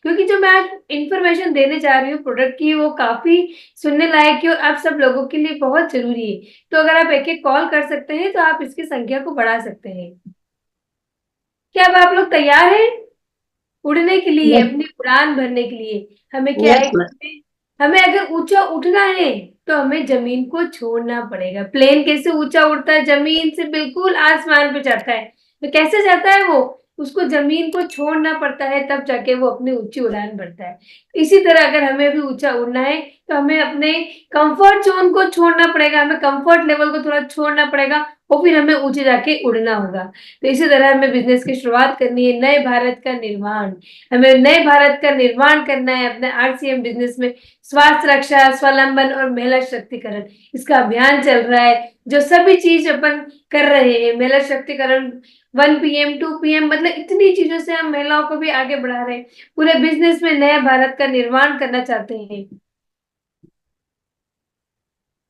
क्योंकि जो मैं आज इन्फॉर्मेशन देने जा रही हूँ प्रोडक्ट की, वो काफी सुनने लायक है और आप सब लोगों के लिए बहुत जरूरी है। तो अगर आप एक एक कॉल कर सकते हैं तो आप इसकी संख्या को बढ़ा सकते हैं। क्या अब आप लोग तैयार हैं उड़ने के लिए, यस। अपनी उड़ान भरने के लिए? हमें क्या है यस। कि हमें अगर ऊंचा उठना है तो हमें जमीन को छोड़ना पड़ेगा। प्लेन कैसे ऊंचा उड़ता है? जमीन से बिल्कुल आसमान पे जाता है। तो कैसे जाता है वो? उसको जमीन को छोड़ना पड़ता है, तब जाके वो अपनी ऊंची उड़ान भरता है। इसी तरह अगर हमें भी ऊंचा उड़ना है तो हमें अपने कंफर्ट जोन को छोड़ना पड़ेगा, हमें कंफर्ट लेवल को थोड़ा छोड़ना पड़ेगा और फिर हमें ऊंचे जाके उड़ना होगा। तो इसी तरह हमें बिजनेस की शुरुआत करनी है, नए भारत का निर्माण। हमें नए भारत का निर्माण करना है अपने आरसीएम बिजनेस में। स्वास्थ्य रक्षा, स्वावलंबन और महिला शक्तिकरण, इसका अभियान चल रहा है। जो सभी चीज अपन कर रहे हैं, महिला शक्तिकरण 1 PM 2 PM, मतलब इतनी चीजों से हम महिलाओं को भी आगे बढ़ा रहे हैं। पूरे बिजनेस में नया भारत का निर्माण करना चाहते हैं।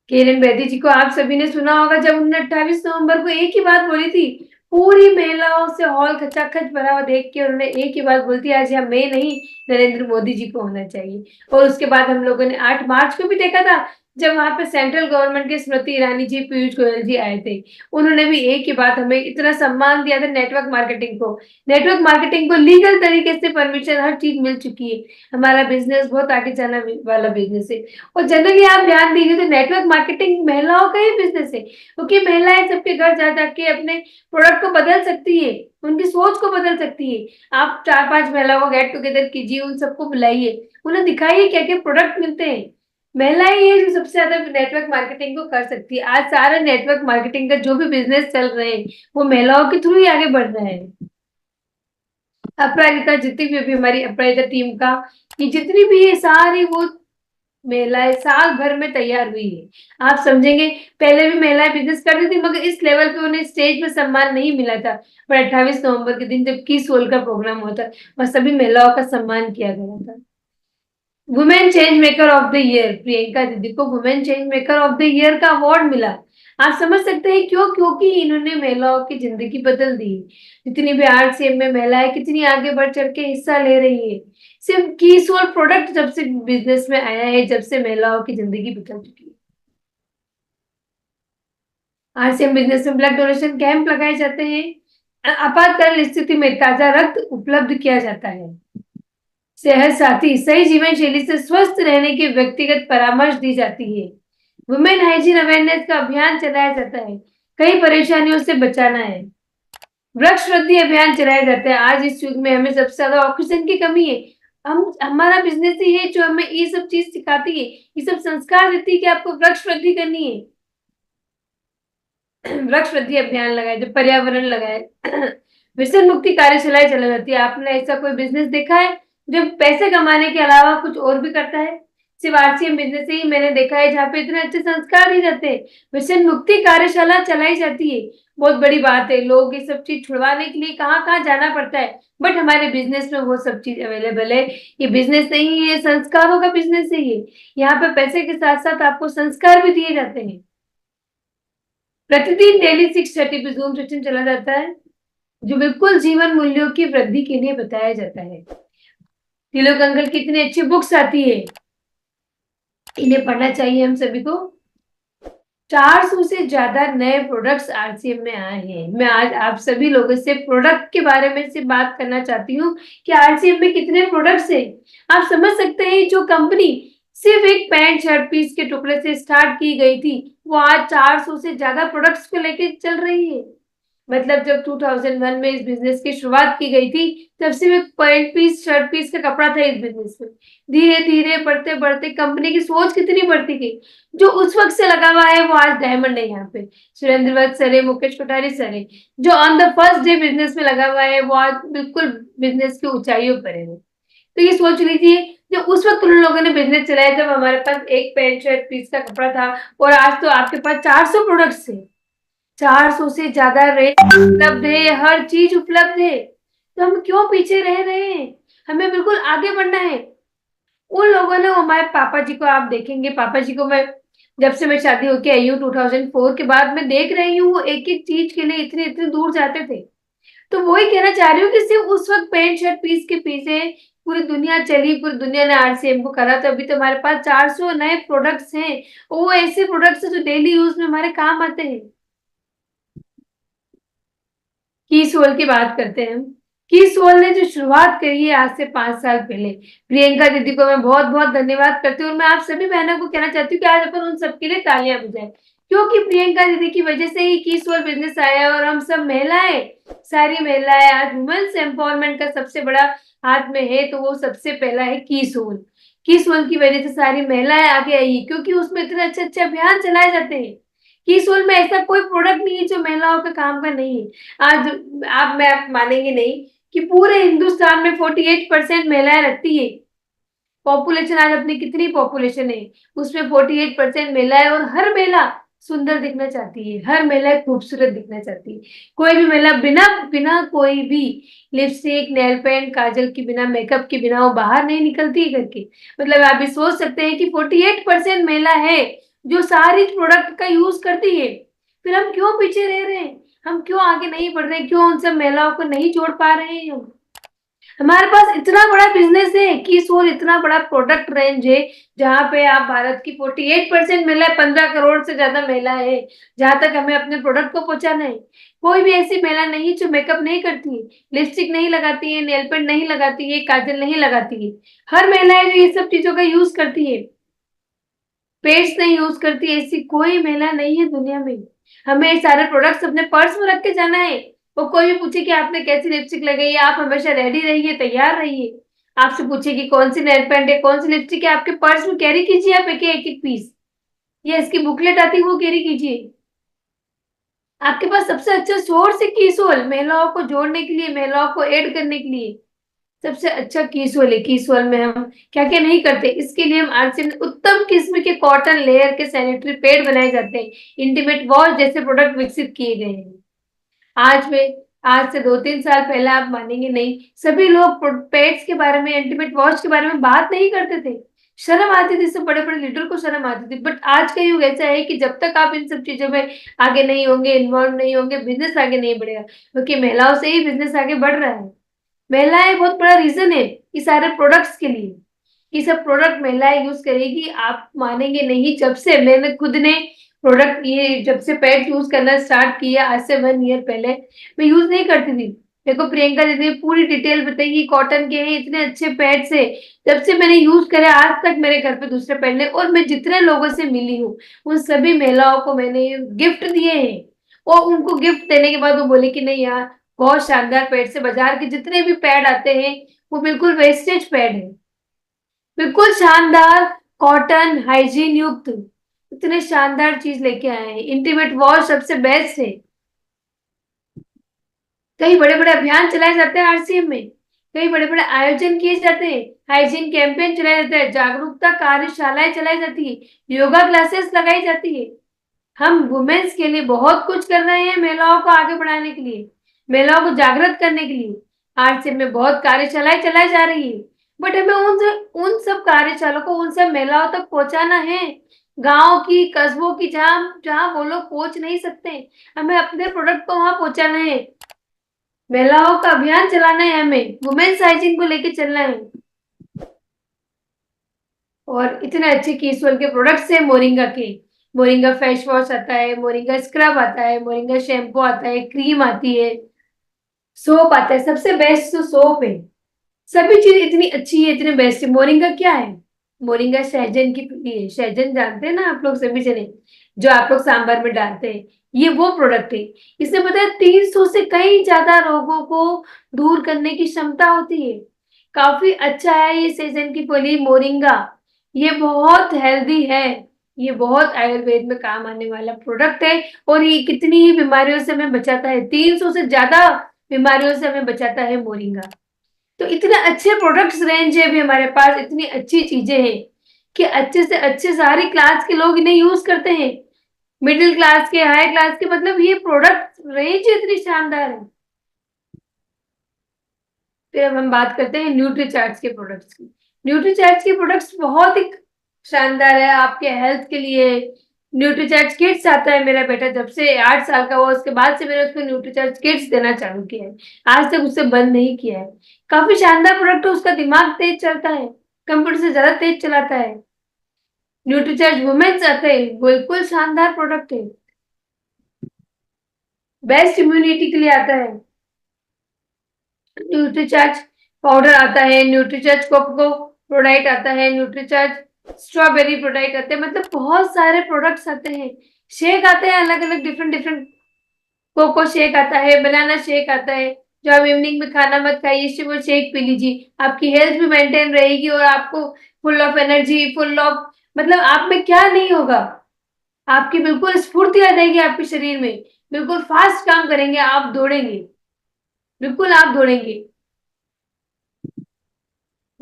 किरण बेदी जी को आप सभी ने सुना होगा, जब उन्होंने 28 नवंबर को एक ही बात बोली थी। पूरी महिलाओं से हॉल खचाखच भरा हुआ देख के उन्होंने एक ही बात बोलती, आज यहाँ मैं नहीं, नरेंद्र मोदी जी को होना चाहिए। और उसके बाद हम लोगों ने 8 मार्च को भी देखा था, जब वहां पे सेंट्रल गवर्नमेंट के स्मृति ईरानी जी, पीयूष गोयल जी आए थे। उन्होंने भी एक ही बात, हमें इतना सम्मान दिया था नेटवर्क मार्केटिंग को। नेटवर्क मार्केटिंग को लीगल तरीके से परमिशन, हर चीज मिल चुकी है। हमारा बिजनेस बहुत आगे जाने वाला बिजनेस है। और जनरली आप ध्यान दीजिए तो नेटवर्क मार्केटिंग महिलाओं का ही बिजनेस है, क्योंकि महिलाएं सबके घर जा जाके अपने प्रोडक्ट को बदल सकती है, उनकी सोच को बदल सकती है। आप 4-5 महिलाओं को गेट टुगेदर कीजिए, उन सबको बुलाइए, उन्हें दिखाइए क्या क्या प्रोडक्ट मिलते हैं। महिलाएं ही है जो सबसे ज्यादा नेटवर्क मार्केटिंग को कर सकती है। आज सारा नेटवर्क मार्केटिंग का जो भी बिजनेस चल रहे हैं वो महिलाओं के थ्रू ही आगे बढ़ रहे हैं। अपराजिता, जितनी भी अभी हमारी अपराजिता टीम का, ये जितनी भी है सारी वो महिलाएं साल भर में तैयार हुई है। आप समझेंगे, पहले भी महिलाएं बिजनेस करती थी मगर इस लेवल पे उन्हें स्टेज पे सम्मान नहीं मिला था। पर 28 नवंबर के दिन जब किस सोल का प्रोग्राम हुआ था, वह सभी महिलाओं का सम्मान किया गया था। Women change maker of the year, Priyanka दीदी को women change maker of the year का अवार्ड मिला। आप समझ सकते हैं क्यों? क्योंकि इन्होंने महिलाओं की जिंदगी बदल दी। जितनी भी आरसीएम में महिलाएं कितनी आगे बढ़ चढ़ के हिस्सा ले रही है। सिर्फ की सोल प्रोडक्ट जब से बिजनेस में आया है, जब से महिलाओं की जिंदगी बदल चुकी है। आरसीएम बिजनेस में ब्लड डोनेशन कैंप लगाए जाते हैं। आपातकालीन स्थिति में ताजा रक्त उपलब्ध किया जाता है। सेहत साथी, सही जीवन शैली से स्वस्थ रहने की व्यक्तिगत परामर्श दी जाती है। वुमेन हाइजीन अवेयरनेस का अभियान चलाया जाता है, कई परेशानियों से बचाना है। वृक्ष वृद्धि अभियान चलाया जाता है। आज इस युग में हमें सबसे ज्यादा ऑक्सीजन की कमी है। हम हमारा बिजनेस ही है जो हमें ये सब चीज सिखाती है, ये सब संस्कार देती है कि आपको वृक्ष वृद्धि करनी है। वृक्ष वृद्धि अभियान लगाए, जो पर्यावरण लगाए। व्यसन मुक्ति कार्यशालाएं चलाई जाती है। आपने ऐसा कोई बिजनेस देखा है जो पैसे कमाने के अलावा कुछ और भी करता है? सिर्फ आरसीएम बिजनेस ही मैंने देखा है जहाँ पे इतने अच्छे संस्कार दिए जाते हैं। व्यसन मुक्ति कार्यशाला चलाई जाती है, बहुत बड़ी बात है। लोग ये सब चीज छुड़वाने के लिए कहाँ कहाँ जाना पड़ता है, बट हमारे बिजनेस में वो सब चीज अवेलेबल है। ये बिजनेस नहीं है, संस्कारों का बिजनेस है ये। यहाँ पे पैसे के साथ साथ आपको संस्कार भी दिए जाते हैं। प्रतिदिन डेली 6:30 पे जूम सेशन चला जाता है, जो बिल्कुल जीवन मूल्यों की वृद्धि के लिए बताया जाता है। तिलक अंकल की इतनी अच्छी बुक्स आती है, इन्हें पढ़ना चाहिए हम सभी को। 400 से ज्यादा नए प्रोडक्ट्स आरसीएम में आए हैं। मैं आज आप सभी लोगों से प्रोडक्ट के बारे में से बात करना चाहती हूँ कि आरसीएम में कितने प्रोडक्ट्स हैं। आप समझ सकते हैं, जो कंपनी सिर्फ एक पैंट शर्ट पीस के टुकड़े से स्टार्ट की गई थी, वो आज 400 से ज्यादा प्रोडक्ट्स को लेकर चल रही है। मतलब जब 2001 में इस बिजनेस की शुरुआत की गई थी, तब सिर्फ एक पैंट पीस शर्ट पीस का कपड़ा था इस बिजनेस में। धीरे धीरे बढ़ते बढ़ते कंपनी की सोच कितनी बढ़ती गई। जो उस वक्त से लगा हुआ है वो आज डायमंड है। यहाँ पे सुरेंद्र वत्स सर है, मुकेश कोठारी सर है, जो on the first day business में लगा हुआ है वो आज बिल्कुल बिजनेस की ऊंचाइयों पर है। तो ये सोच लीजिए, जो उस वक्त उन लोगों ने बिजनेस चलाया जब हमारे पास एक पैंट शर्ट पीस का कपड़ा था, और आज तो आपके पास 400 प्रोडक्ट्स है। 400 से ज्यादा रेट उपलब्ध है, हर चीज उपलब्ध है। तो हम क्यों पीछे रह रहे हैं? हमें बिल्कुल आगे बढ़ना है। उन लोगों ने, हमारे पापा जी को आप देखेंगे, पापा जी को मैं जब से मैं शादी होके आई हूँ 2004 के बाद मैं देख रही हूँ, वो एक एक चीज के लिए इतनी इतनी दूर जाते थे। तो वही कहना चाह रही हूँ कि सिर्फ उस वक्त पैंट शर्ट पीस के पीछे पूरी दुनिया चली, पूरी दुनिया ने आरसीएम को करा, तो अभी तो हमारे पास 400 नए प्रोडक्ट्स हैं। वो ऐसे प्रोडक्ट्स हैं जो डेली यूज में हमारे काम आते हैं। की सोल की बात करते हैं हम। की सोल ने जो शुरुआत करी है आज से 5 साल पहले, प्रियंका दीदी को मैं बहुत बहुत धन्यवाद करती हूँ, और मैं आप सभी बहनों को कहना चाहती हूँ कि आज अपन उन सबके लिए तालियां बजाएं, क्योंकि प्रियंका दीदी की वजह से ही की सोल बिजनेस आया, और हम सब महिलाएं, सारी महिलाएं आज वुमेन्स एम्पावरमेंट का सबसे बड़ा हाथ में है, तो वो सबसे पहला है की सोल। की सोल की वजह से सारी महिलाएं आगे आई, क्योंकि उसमें इतने अच्छे अच्छे अभियान चलाए जाते हैं। की सोल में ऐसा कोई प्रोडक्ट नहीं है जो महिलाओं के काम का नहीं है। आज आप मानेंगे नहीं कि पूरे हिंदुस्तान में 48% महिलाएं रखती है। पॉपुलेशन आज अपनी कितनी पॉपुलेशन है, उसमें 48% महिला है, और हर महिला सुंदर दिखना चाहती है, हर महिला खूबसूरत दिखना चाहती है। कोई भी महिला बिना बिना कोई भी लिपस्टिक, नेल पेंट, काजल के बिना, मेकअप के बिना वो बाहर नहीं निकलती है घर के। मतलब आप भी सोच सकते हैं कि 48% महिला है जो सारी प्रोडक्ट का यूज करती है। फिर हम क्यों पीछे रह रहे हैं, हम क्यों आगे नहीं बढ़ रहे, क्यों उन सब महिलाओं को नहीं जोड़ पा रहे हैं हम। हमारे पास इतना बड़ा बिजनेस है कि सोल, इतना बड़ा प्रोडक्ट रेंज है, जहां पे आप भारत की 48% महिला, 15 करोड़ से ज्यादा महिला है, जहां तक हमें अपने प्रोडक्ट को पहुंचाना है। कोई भी ऐसी महिला नहीं जो मेकअप नहीं करती है, लिपस्टिक नहीं लगाती है, नेल पेंट नहीं लगाती है, काजल नहीं लगाती है। हर महिला है जो ये सब चीजों का यूज करती है, पेड्स नहीं यूज करती, ऐसी कोई महिला नहीं है दुनिया में। हमें ये सारे प्रोडक्ट्स अपने पर्स में रख के जाना है। वो कोई भी पूछे कि आपने कैसी लिपस्टिक लगाई है, आप हमेशा रेडी रहिए, तैयार रहिए। आपसे पूछे कि कौन सी नेल पेंट है, कौन सी लिपस्टिक है, आपके पर्स में कैरी कीजिए, आप एक एक पीस, या इसकी बुकलेट आती है वो कैरी कीजिए। आपके पास सबसे अच्छा सोर्स है कीसोल, महिलाओं को जोड़ने के लिए, महिलाओं को ऐड करने के लिए सबसे अच्छा कीसोल है। कीसोल में हम क्या क्या नहीं करते, इसके लिए हम आज से उत्तम किस्म के कॉटन लेयर के सैनिटरी पैड बनाए जाते हैं, इंटीमेट वॉश जैसे प्रोडक्ट विकसित किए गए हैं। आज में आज से 2-3 साल पहले आप मानेंगे नहीं, सभी लोग पैड्स के बारे में, इंटीमेट वॉश के बारे में बात नहीं करते थे, शर्म आती थी, सब बड़े बड़े लीडर को शर्म आती थी। बट आज का युग ऐसा है कि जब तक आप इन सब चीजों में आगे नहीं होंगे, इन्वॉल्व नहीं होंगे, बिजनेस आगे नहीं बढ़ेगा, क्योंकि महिलाओं से ही बिजनेस आगे बढ़ रहा है। महिलाएं बहुत बड़ा रीजन है ये सारे प्रोडक्ट्स के लिए। ये सब प्रोडक्ट महिलाएं यूज करेगी, आप मानेंगे नहीं, जब से मैंने खुद ने प्रोडक्ट, ये जब से पैड यूज करना स्टार्ट किया आज से 1 ईयर पहले, मैं यूज नहीं करती थी। देखो प्रियंका दीदी ने पूरी डिटेल बताई कि कॉटन के हैं इतने अच्छे पैड से, जब से मैंने यूज करे आज तक मेरे घर पे दूसरे पैड ने, और मैं जितने लोगों से मिली हूँ उन सभी महिलाओं को मैंने गिफ्ट दिए हैं। और उनको गिफ्ट देने के बाद वो बोले कि नहीं यार, बहुत शानदार पैड से, बाजार के जितने भी पैड आते हैं वो बिल्कुल वेस्टेज पैड है, बिल्कुल शानदार, कॉटन हाइजीन युक्त, इतने शानदार चीज लेके आए हैं। इंटीमेट वॉश सबसे बेस्ट है। कई बड़े बड़े अभियान चलाए जाते हैं आरसीएम में, कई बड़े बड़े आयोजन किए जाते हैं, हाइजीन कैंपेन चलाए जाते हैं, जागरूकता कार्यशालाएं चलाई जाती है, योगा क्लासेस लगाई जाती है। हम वुमेन्स के लिए बहुत कुछ कर रहे हैं, महिलाओं को आगे बढ़ाने के लिए, महिलाओं को जागृत करने के लिए आरसीएम में बहुत कार्यशालाएं चलाई जा रही है। बट हमें उन सब कार्यशालाओं को उन सब महिलाओं तक पहुंचाना है, गांव की, कस्बों की, जहां जहां वो लोग पहुंच नहीं सकते, हमें अपने प्रोडक्ट को वहां पहुंचाना है। महिलाओं का अभियान चलाना है, हमें वुमेन्स हाइजीन को लेके चलना है। और इतने अच्छे केसवल के प्रोडक्ट्स है मोरिंगा के। मोरिंगा फेस वॉश आता है, मोरिंगा स्क्रब आता है, मोरिंगा शैम्पू आता है, क्रीम आती है, सोप आता है, सबसे बेस्ट तो सोप है। सभी चीज इतनी अच्छी है, इतने बेस्ट है। मोरिंगा क्या है, मोरिंगा सहजन की ये है, सहजन जानते हैं ना आप लोग सभी जने, जो आप लोग सांभर में डालते हैं, ये वो प्रोडक्ट है। इससे पता है 300 से कई ज्यादा रोगों को दूर करने की क्षमता होती है। काफी अच्छा है ये सहजन की फली मोरिंगा, ये बहुत हेल्दी है, ये बहुत आयुर्वेद में काम आने वाला प्रोडक्ट है, और ये कितनी ही बीमारियों से हमें बचाता है, 300 से ज्यादा बीमारियों से हमें बचाता है मोरिंगा। तो इतने अच्छे प्रोडक्ट्स रेंज है भी हमारे पास, इतनी अच्छी चीजें हैं कि अच्छे से अच्छे सारी क्लास के लोग इन्हें यूज करते हैं, मिडिल क्लास के, हाई क्लास के, मतलब ये प्रोडक्ट रेंज इतनी शानदार है। फिर अब हम बात करते हैं न्यूट्रीचार्ज के प्रोडक्ट्स की। न्यूट्रीचार्ज के प्रोडक्ट्स बहुत ही शानदार है आपके हेल्थ के लिए, न्यूट्रीचार्ज किड्स आता है मेरा बेटा, जब से 8 साल का हुआ उसके बाद से मैंने उसको न्यूट्रीचार्ज किड्स देना चालू किया है। आज तक उससे बंद नहीं किया है। काफी शानदार प्रोडक्ट है, उसका दिमाग तेज चलता है, कंप्यूटर से ज्यादा तेज चलाता है। न्यूट्रीचार्ज वुमेन्स आता है, बिल्कुल शानदार प्रोडक्ट है, बेस्ट इम्यूनिटी के लिए आता है। न्यूट्रीचार्ज पाउडर आता है, न्यूट्रीचार्ज कोको प्रोडक्ट आता है, न्यूट्रीचार्ज स्ट्रॉबेरी प्रोडक्ट आते हैं, मतलब बहुत सारे प्रोडक्ट्स आते हैं। शेक आते हैं अलग अलग, डिफरेंट डिफरेंट। कोको शेक आता है, बनाना शेक आता है, जो आप इवनिंग में खाना मत खाइए, इससे वो शेक पी लीजिए, आपकी हेल्थ भी मेंटेन रहेगी और आपको full of energy, full of, मतलब आप में क्या नहीं होगा, आपकी बिल्कुल स्फूर्ति आ जाएगी आपके शरीर में, बिल्कुल फास्ट काम करेंगे, आप दौड़ेंगे, बिल्कुल आप दौड़ेंगे।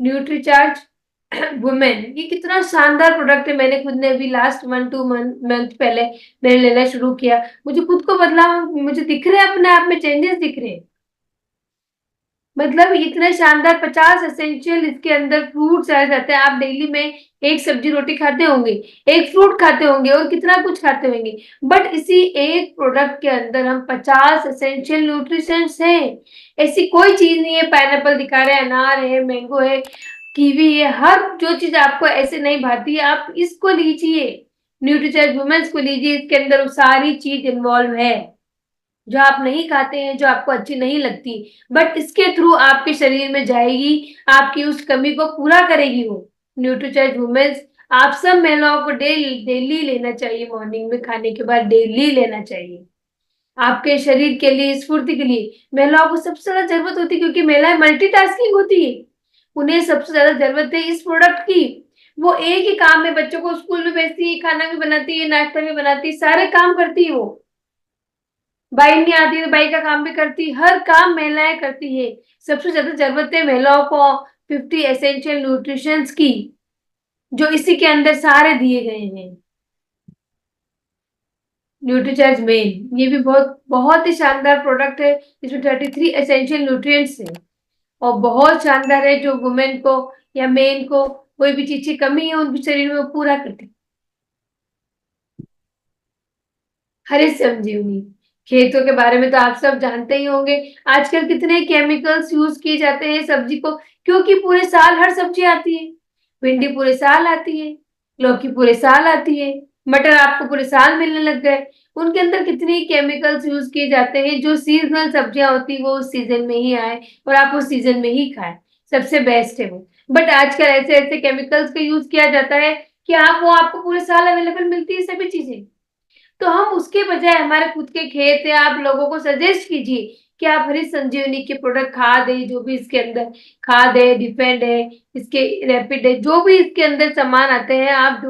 न्यूट्रीचार्ज वुमेन, ये कितना शानदार प्रोडक्ट है, मैंने खुद ने अभी लास्ट 1-2 मंथ पहले मैंने लेना शुरू किया, मुझे खुद को बदलाव मुझे दिख रहे हैं, अपने आप में चेंजेस दिख रहे हैं। मतलब इतने शानदार 50 एसेंशियल इसके अंदर फ्रूट्स आ जाते हैं, आप डेली में एक सब्जी रोटी खाते होंगे, एक फ्रूट खाते होंगे और कितना कुछ खाते होंगे, बट इसी एक प्रोडक्ट के अंदर हम 50 एसेंशियल न्यूट्रिशंस हैं। ऐसी कोई चीज नहीं है, पाइनएप्पल दिखा रहे हैं, अनार है, मैंगो है, कीवी है, हर जो चीज आपको ऐसे नहीं भाती है आप इसको लीजिए, न्यूट्रीचार्ज वुमेन्स को लीजिए, इसके अंदर वो सारी चीज इन्वॉल्व है जो आप नहीं खाते हैं, जो आपको अच्छी नहीं लगती, बट इसके थ्रू आपके शरीर में जाएगी, आपकी उस कमी को पूरा करेगी वो न्यूट्रीचार्ज वुमेन्स। आप सब महिलाओं को डेली डेली लेना चाहिए, मॉर्निंग में खाने के बाद डेली लेना चाहिए, आपके शरीर के लिए, स्फूर्ति के लिए। महिलाओं को सबसे ज्यादा जरूरत होती है, क्योंकि महिलाएं मल्टीटास्किंग होती है, उन्हें सबसे ज्यादा जरूरत है इस प्रोडक्ट की। वो एक ही काम में बच्चों को स्कूल में भेजती है, खाना भी बनाती है, नाश्ता भी बनाती है, सारे काम करती है वो। बाई नहीं आती तो बाई का काम भी करती, हर काम महिलाएं करती है। सबसे ज्यादा जरूरत है महिलाओं को 50 एसेंशियल न्यूट्रिशंस की, जो इसी के अंदर सारे दिए गए हैं। न्यूट्रीचार्ज मेन, ये भी बहुत बहुत ही शानदार प्रोडक्ट है, इसमें 33 एसेंशियल न्यूट्रिएंट्स है और बहुत शानदार है, जो वुमेन को या मेन को कोई भी चीज की कमी है उनके शरीर में वो पूरा करती है। हरित संजीवनी, खेतों के बारे में तो आप सब जानते ही होंगे, आजकल कितने केमिकल्स यूज किए जाते हैं सब्जी को, क्योंकि पूरे साल हर सब्जी आती है, भिंडी पूरे साल आती है, लौकी पूरे साल आती है, मटर आपको पूरे साल मिलने लग गए, उनके अंदर कितने केमिकल्स यूज किए जाते हैं, जो सीजनल सब्जियां होती है वो उस सीजन में ही आए और आप उस सीजन में ही खाएं, सबसे बेस्ट है वो। बट आजकल ऐसे ऐसे केमिकल्स का यूज किया जाता है कि आप वो आपको पूरे साल अवेलेबल मिलती है सभी चीजें, तो हम उसके बजाय हमारे खुद के खेत है, आप लोगों को सजेस्ट कीजिए कि आप हरित संजीवनी के प्रोडक्ट, खाद है जो भी इसके अंदर, खाद है, डिफेंड है, इसके रैपिड है, जो भी इसके अंदर सामान आते हैं, आप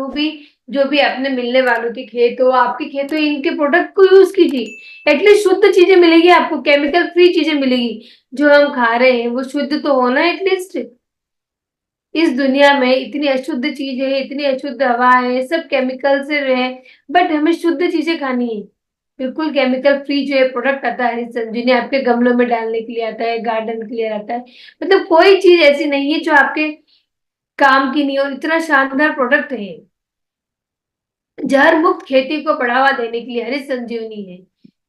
जो भी अपने मिलने वालों के खेत हो, आपके खेत हो, इनके प्रोडक्ट को यूज कीजिए, एटलीस्ट शुद्ध चीजें मिलेगी आपको, केमिकल फ्री चीजें मिलेगी, जो हम खा रहे हैं वो शुद्ध तो होना एटलीस्ट। इस दुनिया में इतनी अशुद्ध चीजें है, इतनी अशुद्ध हवा है, सब केमिकल से है, बट हमें शुद्ध चीजें खानी है, बिल्कुल केमिकल फ्री जो है प्रोडक्ट आता है संजीवनी, आपके गमलों में डालने के लिए आता है, गार्डन के लिए आता है, मतलब कोई चीज ऐसी नहीं है जो आपके काम की नहीं हो, इतना शानदार प्रोडक्ट है। जहर मुक्त खेती को बढ़ावा देने के लिए हरित संजीवनी है,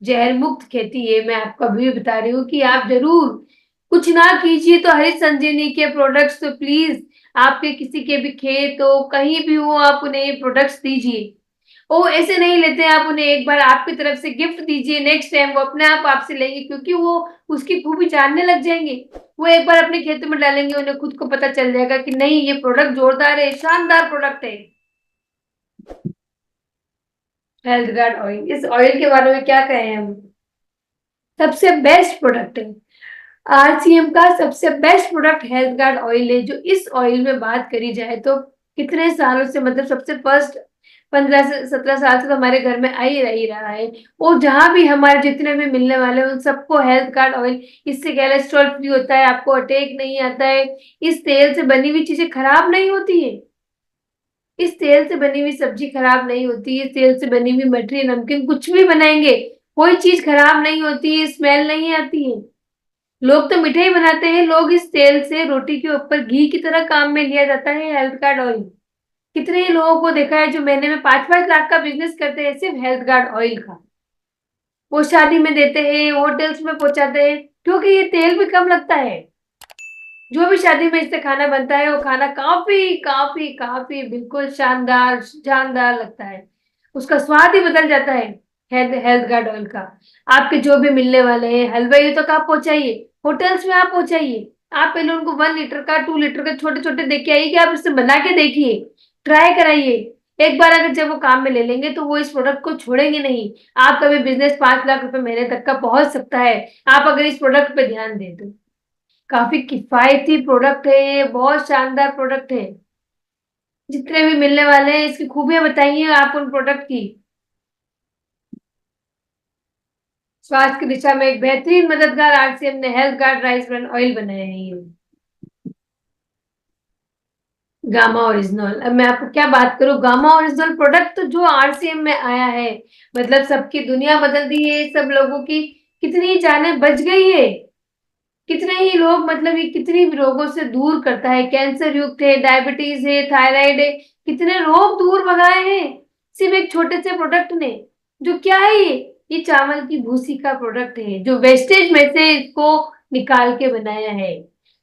जहर मुक्त खेती है, मैं आपको अभी भी बता रही हूँ कि आप जरूर कुछ ना कीजिए तो हरित संजीवनी के प्रोडक्ट्स तो प्लीज, आपके किसी के भी खेत हो, कहीं भी हो, आप उन्हें प्रोडक्ट्स दीजिए। वो ऐसे नहीं लेते हैं, आप उन्हें एक बार आपकी तरफ से गिफ्ट दीजिए, नेक्स्ट टाइम वो अपने आप आपसे लेंगे, क्योंकि वो उसकी खूबी जानने लग जाएंगे, वो एक बार अपने खेत में डालेंगे, उन्हें खुद को पता चल जाएगा कि नहीं ये प्रोडक्ट जोरदार है, शानदार प्रोडक्ट है। हेल्थ गार्ड ऑयल, इस ऑयल के बारे में क्या कहें हम, सबसे बेस्ट प्रोडक्ट है, आरसीएम का सबसे best product health guard oil है, जो इस ऑयल में बात करी जाए तो कितने सालों से, मतलब सबसे फर्स्ट 15 से 17 साल से तो हमारे घर में आ ही रहा है, और जहां भी हमारे जितने भी मिलने वाले हैं उन सबको हेल्थ कार्ड ऑयल, इससे कोलेस्ट्रॉल फ्री होता है, आपको अटैक नहीं आता है, इस तेल से बनी हुई चीजें खराब नहीं होती है, इस तेल से बनी हुई सब्जी खराब नहीं होती है, इस तेल से बनी हुई मठरी, नमकीन, कुछ भी बनाएंगे कोई चीज खराब नहीं होती है, स्मेल नहीं आती है। लोग तो मिठाई बनाते हैं, लोग इस तेल से रोटी के ऊपर घी की तरह काम में लिया जाता है हेल्थ कार्ड ऑयल, कितने ही लोगों को देखा है जो महीने में 5-5 लाख का बिजनेस करते हैं सिर्फ हेल्थ गार्ड ऑयल का। वो शादी में देते हैं, होटल्स में पहुंचाते हैं, क्योंकि ये तेल भी कम लगता है। जो भी शादी में इससे खाना बनता है वो खाना काफी काफी काफी बिल्कुल शानदार शानदार लगता है। उसका स्वाद ही बदल जाता है। हेल्थ हेल्थ गार्ड ऑयल का। आपके जो भी मिलने वाले हैं हलवाई तक आप पहुंचाइए, होटल्स में आप पहुंचाइए। आप पहले उनको 1 लीटर का 2 लीटर का छोटे छोटे दे के आइए कि आप इससे बना के देखिए, ट्राई कराइए। एक बार अगर जब वो काम में ले लेंगे तो वो इस प्रोडक्ट को छोड़ेंगे नहीं। आपका भी बिजनेस 5 लाख रुपए महीने तक का पहुंच सकता है, आप अगर इस प्रोडक्ट पे ध्यान दें तो। काफी किफायती प्रोडक्ट है ये, बहुत शानदार प्रोडक्ट है। जितने भी मिलने वाले हैं इसकी खूबियां बताइए आप उन प्रोडक्ट की। स्वास्थ्य की दिशा में एक बेहतरीन मददगार आरसीएम ने health guard rice brand oil बनाया है ये। गामा ओरिजिनल, अब मैं आपको क्या बात करूं, गामा ओरिजिनल प्रोडक्ट तो जो आरसीएम में आया है, मतलब सबकी दुनिया बदल दी है, सब लोगों की कितनी जानें बच गई है। कितने ही लोग, मतलब ये कितनी रोगों से दूर करता है, कैंसर युक्त है, डायबिटीज है, थायराइड है, कितने रोग दूर भगाए हैं सिर्फ एक छोटे से प्रोडक्ट ने। जो क्या है ये चावल की भूसी का प्रोडक्ट है जो वेस्टेज में से इसको निकाल के बनाया है।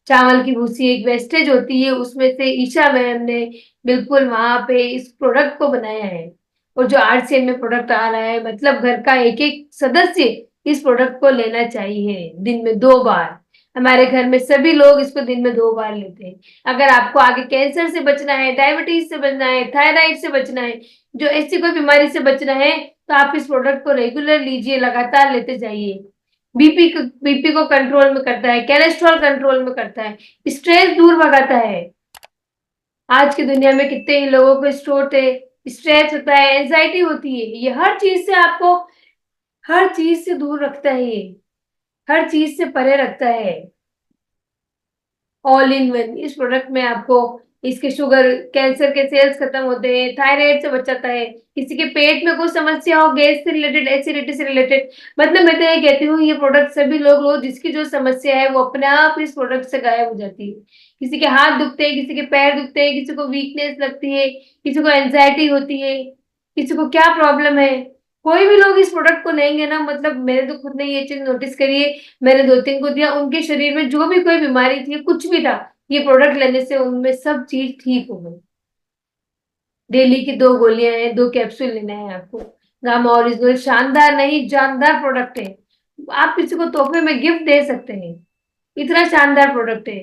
चावल की भूसी एक वेस्टेज होती है, उसमें से ईशा मैम ने बिल्कुल वहां पे इस प्रोडक्ट को बनाया है। और जो आरसीएम में प्रोडक्ट आ रहा है, मतलब घर का एक एक सदस्य इस प्रोडक्ट को लेना चाहिए दिन में 2 बार। हमारे घर में सभी लोग इसको दिन में 2 बार लेते हैं। अगर आपको आगे कैंसर से बचना है, डायबिटीज से बचना है, थायराइड से बचना है, जो ऐसी कोई बीमारी से बचना है, तो आप इस प्रोडक्ट को रेगुलर लीजिए, लगातार लेते जाइए। बीपी को कंट्रोल में करता है, कोलेस्ट्रॉल कंट्रोल में करता है, स्ट्रेस दूर भगाता है। आज की दुनिया में कितने ही लोगों को स्ट्रेस होता है, एंजाइटी होती है, ये हर चीज से आपको, हर चीज से दूर रखता है ये, हर चीज से परे रखता है। ऑल इन वन इस प्रोडक्ट में आपको, इसके शुगर, कैंसर के सेल्स खत्म होते हैं, थायराइड से बचाता है, किसी के पेट में कोई समस्या हो, गैस से रिलेटेड, एसिडिटी से रिलेटेड, मतलब मैं तो ये कहती हूँ ये प्रोडक्ट सभी लोग लो, जिसकी जो समस्या है वो अपने आप इस प्रोडक्ट से गायब हो जाती है। किसी के हाथ दुखते हैं, किसी के पैर दुखते हैं, किसी को वीकनेस लगती है, किसी को एंजाइटी होती है, किसी को क्या प्रॉब्लम है, कोई भी लोग इस प्रोडक्ट को लेंगे ना, मतलब मैंने तो खुद ने ये चीज नोटिस करी है। मैंने 2-3 को दिया, उनके शरीर में जो भी कोई बीमारी थी, कुछ भी था, ये प्रोडक्ट लेने से उनमें सब चीज ठीक हो गई। डेली की 2 गोलियां हैं, 2 कैप्सूल लेना है आपको। गामा ओरिजिनल शानदार नहीं जानदार प्रोडक्ट है। आप किसी को तोहफे में गिफ्ट दे सकते हैं, इतना शानदार प्रोडक्ट है।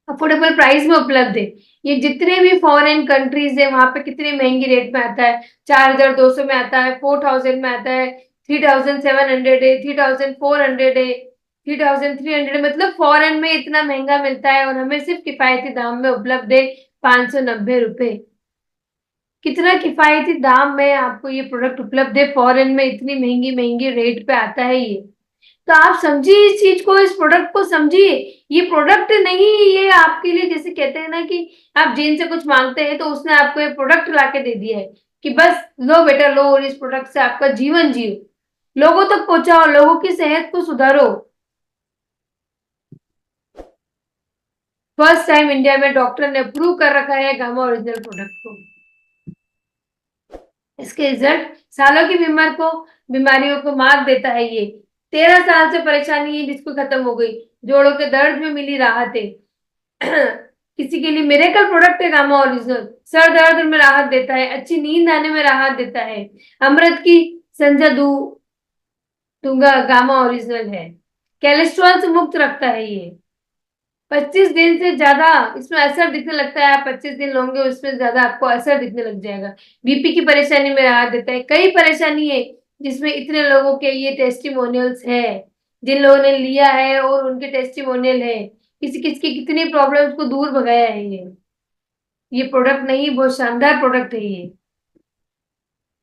अफोर्डेबल प्राइस में उपलब्ध है। ये जितने भी फॉरेन कंट्रीज है वहां पे कितने महंगी रेट में आता है, 4200 में आता है, 4000 में आता है, 3700 है, 3400 है, 3300, मतलब फॉरेन में इतना महंगा मिलता है और हमें सिर्फ किफायती दाम में उपलब्ध है। 590 रुपए, कितना किफायती दाम में आपको ये प्रोडक्ट उपलब्ध है, फॉरेन में इतनी महंगी महंगी रेट पे आता है ये। तो आप समझिए इस चीज को, इस प्रोडक्ट को समझिए। ये प्रोडक्ट नहीं, ये आपके लिए, जैसे कहते हैं ना कि आप जिन से कुछ मांगते हैं तो उसने आपको ये प्रोडक्ट ला के दे दिया है कि बस लो बेटा लो, और इस प्रोडक्ट से आपका जीवन जियो, लोगों तक पहुंचाओ, लोगों की सेहत को सुधारो। फर्स्ट टाइम इंडिया में डॉक्टर ने अप्रूव कर रखा है गामा ओरिजिनल प्रोडक्ट को। इसके रिजल्ट सालों की बीमारियों को मात देता है ये। 13 साल से परेशानी है जिसको खत्म हो गई, जोड़ों के दर्द में मिली राहत है। किसी के लिए मिरेकल प्रोडक्ट है गामा ओरिजिनल। सर दर्द में राहत देता है, अच्छी नींद आने में राहत देता है। अमृत की संजा दूंगा गामा ओरिजिनल है। कोलेस्ट्रॉल से मुक्त रखता है ये। 25 दिन से ज्यादा इसमें असर दिखने लगता है, आप 25 दिन लोगे उसमें ज्यादा आपको असर दिखने लग जाएगा। बीपी की परेशानी में राहत देता है, कई परेशानी है जिसमें इतने लोगों के ये टेस्टिमोनियल्स है, जिन लोगों ने लिया है और उनके टेस्टिमोनियल है, किसी किसकी कितनी प्रॉब्लम्स को दूर भगाया है ये प्रोडक्ट नहीं, बहुत शानदार प्रोडक्ट है ये।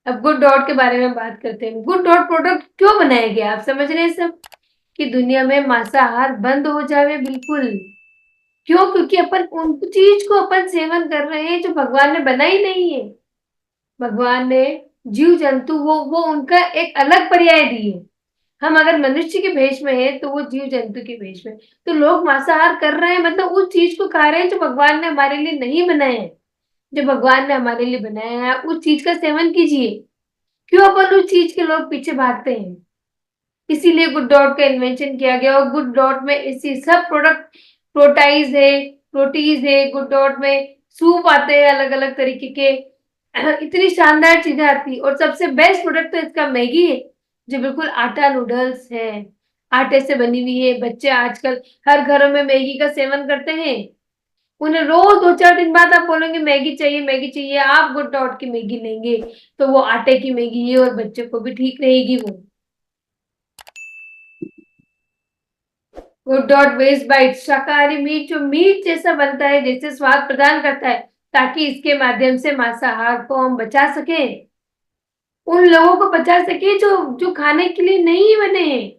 अब गुड डॉट के बारे में बात करते हैं। गुड डॉट प्रोडक्ट क्यों बनाया गया, आप समझ रहे हैं सब, कि दुनिया में मांसाहार बंद हो जावे बिल्कुल। क्यों, क्योंकि अपन उन चीज को अपन सेवन कर रहे हैं जो भगवान ने बनाई नहीं है। भगवान ने जीव जंतु वो उनका एक अलग पर्याय दिए। हम अगर मनुष्य के भेष में है तो वो जीव जंतु के भेष में। तो लोग मांसाहार कर रहे हैं मतलब उस चीज को खा रहे हैं जो भगवान ने हमारे लिए नहीं बनाए हैं। जो भगवान ने हमारे लिए बनाया है उस चीज का सेवन कीजिए। क्यों अपन उस चीज के लोग पीछे भागते हैं? इसीलिए गुड डॉट का इन्वेंशन किया गया और गुड डॉट में इसी सब प्रोडक्ट प्रोटाइज है, प्रोटीज है, गुड डॉट में सूप आते हैं अलग अलग तरीके के। इतनी शानदार चीजें आती और सबसे बेस्ट प्रोडक्ट तो इसका मैगी है, जो बिल्कुल आटा नूडल्स है, आटे से बनी हुई है। बच्चे आजकल हर घरों में मैगी का सेवन करते हैं। उन्हें रोज 2-4 दिन बाद आप बोलेंगे मैगी चाहिए, आप गुड डॉट की मैगी लेंगे तो वो आटे की मैगी है और बच्चे को भी ठीक रहेगी वो। गुड डॉट वेज बाइट शाकाहारी मीट जो मीट जैसा बनता है, जैसे स्वाद प्रदान करता है, ताकि इसके माध्यम से मांसाहार को हम बचा सके, उन लोगों को बचा सके जो जो खाने के लिए नहीं बने हैं।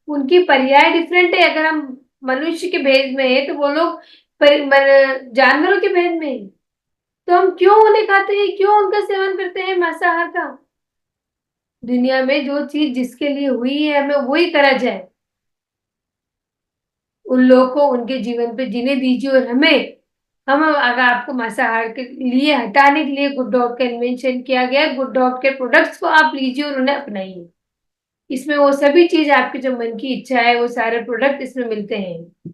उनकी पर्याय डिफरेंट है। अगर हम मनुष्य के भेद में है तो वो लोग जानवरों के भेद में है। तो हम क्यों उन्हें खाते हैं, क्यों उनका सेवन करते हैं मांसाहार का? दुनिया में जो चीज जिसके लिए हुई है हमें वही करा जाए। उन लोगों को उनके जीवन पे जीने दीजिए और हमें हम अगर आपको मांसाहार के लिए हटाने के लिए गुड डॉग का इन्वेंशन किया गया है। गुड डॉग के प्रोडक्ट्स को आप लीजिए और उन्हें अपनाइए। इसमें वो सभी चीज आपकी जो मन की इच्छा है वो सारे प्रोडक्ट इसमें मिलते हैं।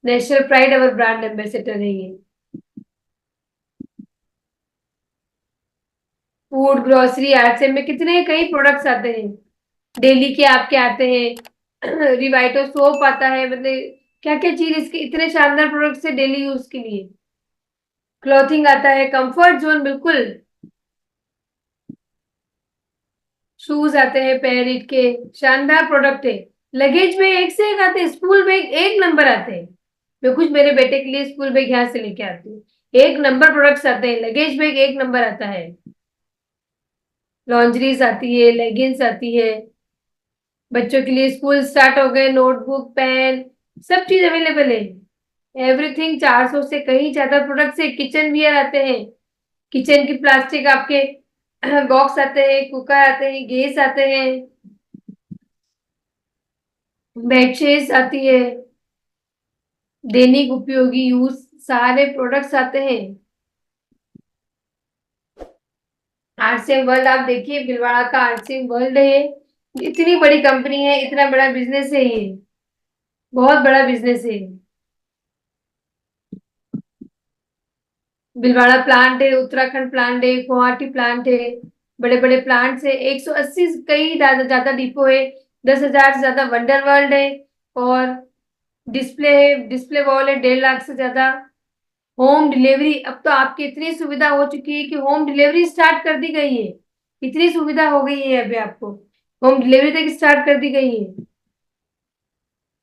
नेशनल प्राइड अवर ब्रांड एम्बेसडर है ये। फूड ग्रोसरी आरसे में कितने कई प्रोडक्ट्स आते हैं। डेली के आपके आते हैं। रिवाइटो सोप आता है, मतलब क्या क्या चीज इसके इतने शानदार प्रोडक्ट्स है डेली यूज के लिए। क्लॉथिंग आता है, कंफर्ट जोन बिल्कुल। शूज आते हैं पेरिट के, शानदार प्रोडक्ट है। लगेज में एक से एक आते हैं, स्कूल बैग एक नंबर आते हैं। मैं कुछ मेरे बेटे के लिए स्कूल बैग यहाँ से लेके आती हूँ। एक नंबर प्रोडक्ट्स आते हैं, लगेज बैग एक नंबर आता है। लॉन्जरीज आती है, लेगिंग्स आती है। बच्चों के लिए स्कूल स्टार्ट हो गए, नोटबुक पेन सब चीज अवेलेबल है। एवरीथिंग 400 से कहीं ज्यादा प्रोडक्ट्स है। किचन वियर आते हैं, किचन की प्लास्टिक आपके बॉक्स आते हैं, कुकर आते हैं, गैस आते हैं, बेडशीट्स आती है, दैनिक उपयोगी यूज सारे प्रोडक्ट्स आते हैं। आरसीएम वर्ल्ड आप देखिए, भिलवाड़ा का आरसीएम वर्ल्ड है। इतनी बड़ी कंपनी है, इतना बड़ा बिजनेस है ये, बहुत बड़ा बिजनेस है। भिलवाड़ा प्लांट है, उत्तराखंड प्लांट है, गुवाहाटी प्लांट है। बड़े बड़े प्लांट्स है, 180 कई ज्यादा ज्यादा डिपो है। 10,000 से ज्यादा वंडर वर्ल्ड है। और डिस्प्ले है, डिस्प्ले वॉल है 1.5 लाख से ज्यादा। होम डिलीवरी, अब तो आपकी इतनी सुविधा हो चुकी है कि होम डिलीवरी स्टार्ट कर दी गई है। इतनी सुविधा हो गई है अभी आपको, होम डिलीवरी तक स्टार्ट कर दी गई है।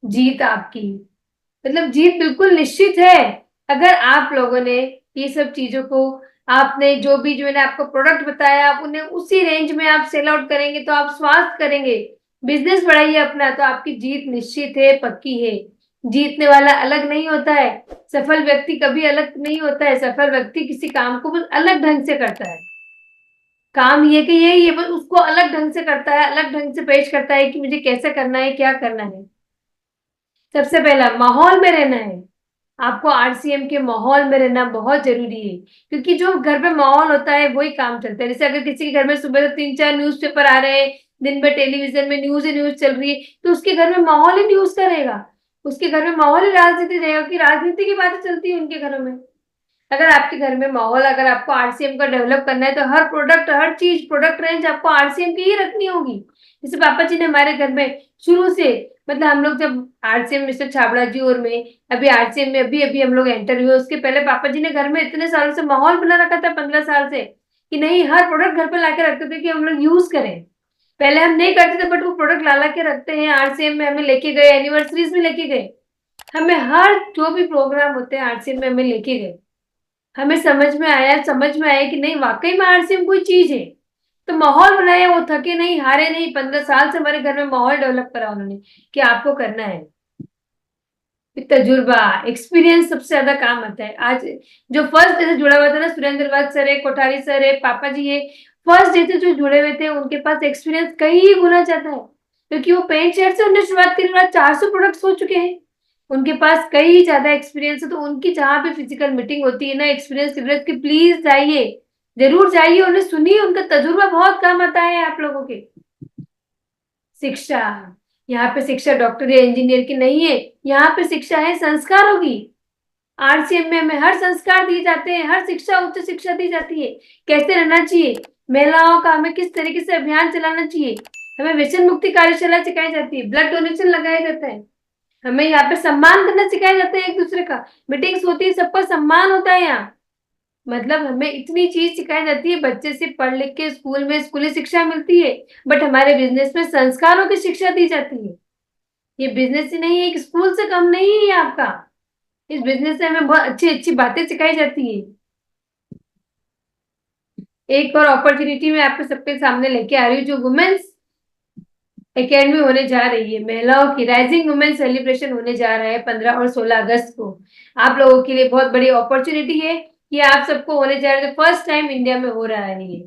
जीत आपकी, मतलब जीत बिल्कुल निश्चित है। अगर आप लोगों ने ये सब चीजों को, आपने जो मैंने आपको प्रोडक्ट बताया, आप उन्हें उसी रेंज में आप सेल आउट करेंगे तो आप स्वास्थ्य करेंगे, बिजनेस बढ़ाइए अपना, तो आपकी जीत निश्चित है, पक्की है। जीतने वाला अलग नहीं होता है। सफल व्यक्ति कभी अलग नहीं होता है। सफल व्यक्ति किसी काम को बस अलग ढंग से करता है। काम ये कि ये बस उसको अलग ढंग से करता है, अलग ढंग से पेश करता है कि मुझे कैसे करना है, क्या करना है। सबसे पहला माहौल में रहना है। आपको आरसीएम के माहौल में रहना बहुत जरूरी है, क्योंकि जो घर पे माहौल होता है वही काम चलता है। जैसे अगर किसी के घर में सुबह से 3-4 न्यूज़पेपर आ रहे हैं, दिन भर टेलीविजन में न्यूज ही न्यूज चल रही है, तो उसके घर में माहौल ही न्यूज का रहेगा। उसके घर में माहौल ही राजनीति रहेगा, कि राजनीति की बातें चलती है उनके घरों में। अगर आपके घर में माहौल, अगर आपको आरसीएम का डेवलप करना है तो हर प्रोडक्ट, हर चीज, प्रोडक्ट रेंज आपको आरसीएम की ही रखनी होगी। जैसे पापा जी ने हमारे घर में शुरू से, मतलब हम लोग जब आरसीएम मिस्टर छाबड़ा जी और मैं अभी आरसीएम में अभी अभी हम लोग एंटर हुए, उसके पहले पापा जी ने घर में इतने सालों से माहौल बना रखा था, 15 साल से, कि नहीं हर प्रोडक्ट घर पे लाके रखते थे कि हम लोग यूज करें। पहले हम नहीं करते थे, बट वो प्रोडक्ट ला ला के रखते हैं। आरसीएम में हमें लेके गए, एनिवर्सरीज में लेके गए, हमें हर जो भी प्रोग्राम होते हैं आरसीएम में हमें लेके गए। हमें समझ में आया कि नहीं वाकई में आरसीएम कोई चीज है। तो माहौल बनाया, वो थके नहीं, हारे नहीं। 15 साल से हमारे घर में माहौल डेवलप करा उन्होंने कि आपको करना है। फिर तजुर्बा, एक्सपीरियंस सबसे ज्यादा काम आता है। आज जो फर्स्ट डे से जुड़ा हुआ था ना, सुरेंद्र वत्स सर है, कोठारी सर है, पापा जी है, फर्स्ट डे से जो जुड़े हुए थे उनके पास एक्सपीरियंस कई गुना ज्यादा है। क्योंकि वो पेंट शर्ट से उन्होंने शुरुआत करी और 400 प्रोडक्ट्स हो चुके हैं। उनके पास कई ज्यादा एक्सपीरियंस है, तो उनकी जहां पे फिजिकल मीटिंग होती है ना एक्सपीरियंस की, प्लीज जाइए, जरूर जाइए, उन्हें सुनिए, उनका तजुर्बा बहुत काम आता है आप लोगों के। शिक्षा, यहाँ पे शिक्षा डॉक्टर या इंजीनियर की नहीं है, यहाँ पे शिक्षा है संस्कारों की। आरसीएम में हमें हर संस्कार दिए जाते हैं, हर शिक्षा उच्च शिक्षा दी जाती है, कैसे रहना चाहिए, महिलाओं का हमें किस तरीके से अभियान चलाना चाहिए, हमें व्यसन मुक्ति कार्यशाला सिखाई जाती है, ब्लड डोनेशन लगाया जाता है, हमें यहाँ पे सम्मान करना सिखाया जाता है एक दूसरे का, मीटिंग्स होती है, सबका सम्मान होता है यहाँ। मतलब हमें इतनी चीज सिखाई जाती है, बच्चे से पढ़ लिख के स्कूल में स्कूली शिक्षा मिलती है, बट हमारे बिजनेस में संस्कारों की शिक्षा दी जाती है। ये बिजनेस ही नहीं है, एक स्कूल से कम नहीं है ये आपका। इस बिजनेस से हमें बहुत अच्छी अच्छी बातें सिखाई जाती है। एक और अपॉर्चुनिटी मैं आपके सबके सामने लेके आ रही हूँ, जो वुमेन्स एकेडमी होने जा रही है, महिलाओं की राइजिंग वुमेन सेलिब्रेशन होने जा रहा है 15 और 16 अगस्त को। आप लोगों के लिए बहुत बड़ी अपॉर्चुनिटी है, ये आप सबको होने जा रहा है, फर्स्ट टाइम इंडिया में हो रहा है ये।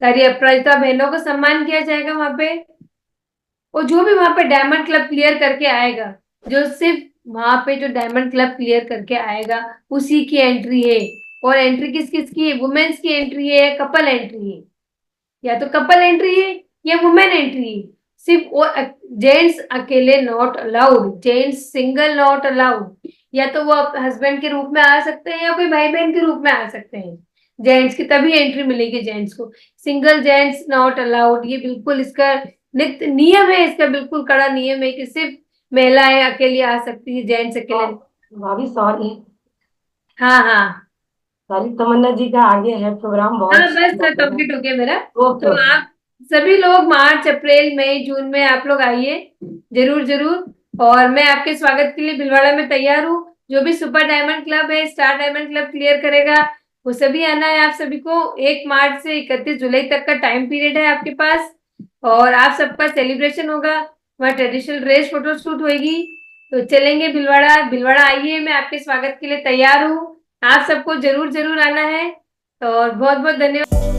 सारी अपराजिता बहनों को सम्मान किया जाएगा वहां पे, और जो भी वहां पे डायमंड क्लब क्लियर करके आएगा, जो सिर्फ वहां पे जो डायमंड क्लब क्लियर करके आएगा उसी की एंट्री है। और एंट्री किस किस की है, वुमेन्स की एंट्री है, कपल एंट्री है, या तो कपल एंट्री है या वुमेन एंट्री है। सिर्फ वो जेंट्स अकेले not allowed, gents single not allowed, या तो वो हस्बैंड के रूप में आ सकते हैं या कोई भाई बहन के रूप में आ सकते हैं। जेंट्स की तभी एंट्री मिलेगी जेंट्स को, सिंगल जेंट्स नॉट अलाउड, ये बिल्कुल इसका नित्य नियम है, इसका बिल्कुल कड़ा नियम है कि सिर्फ महिलाएं अकेली आ सकती है, जेंट्स अकेले। भाभी सॉरी, हाँ हाँ सॉरी, तमन्ना जी का आगे है प्रोग्राम, हाँ, बहुत बस ज्यादा है। कंप्लीट हो गया मेरा। ओके तो ओके। आप सभी लोग मार्च अप्रैल मई जून में आप लोग आइए, जरूर जरूर। और मैं आपके स्वागत के लिए भीलवाड़ा में तैयार हूँ। जो भी सुपर डायमंड क्लब है, स्टार डायमंड क्लब क्लियर करेगा, वो सभी आना है आप सभी को। 1 मार्च से 31 जुलाई तक का टाइम पीरियड है आपके पास, और आप सबका सेलिब्रेशन होगा, वहाँ ट्रेडिशनल ड्रेस फोटो शूट होगी। तो चलेंगे भीलवाड़ा, भीलवाड़ा आइए, मैं आपके स्वागत के लिए तैयार हूँ। आप सबको जरूर जरूर आना है, और बहुत बहुत धन्यवाद।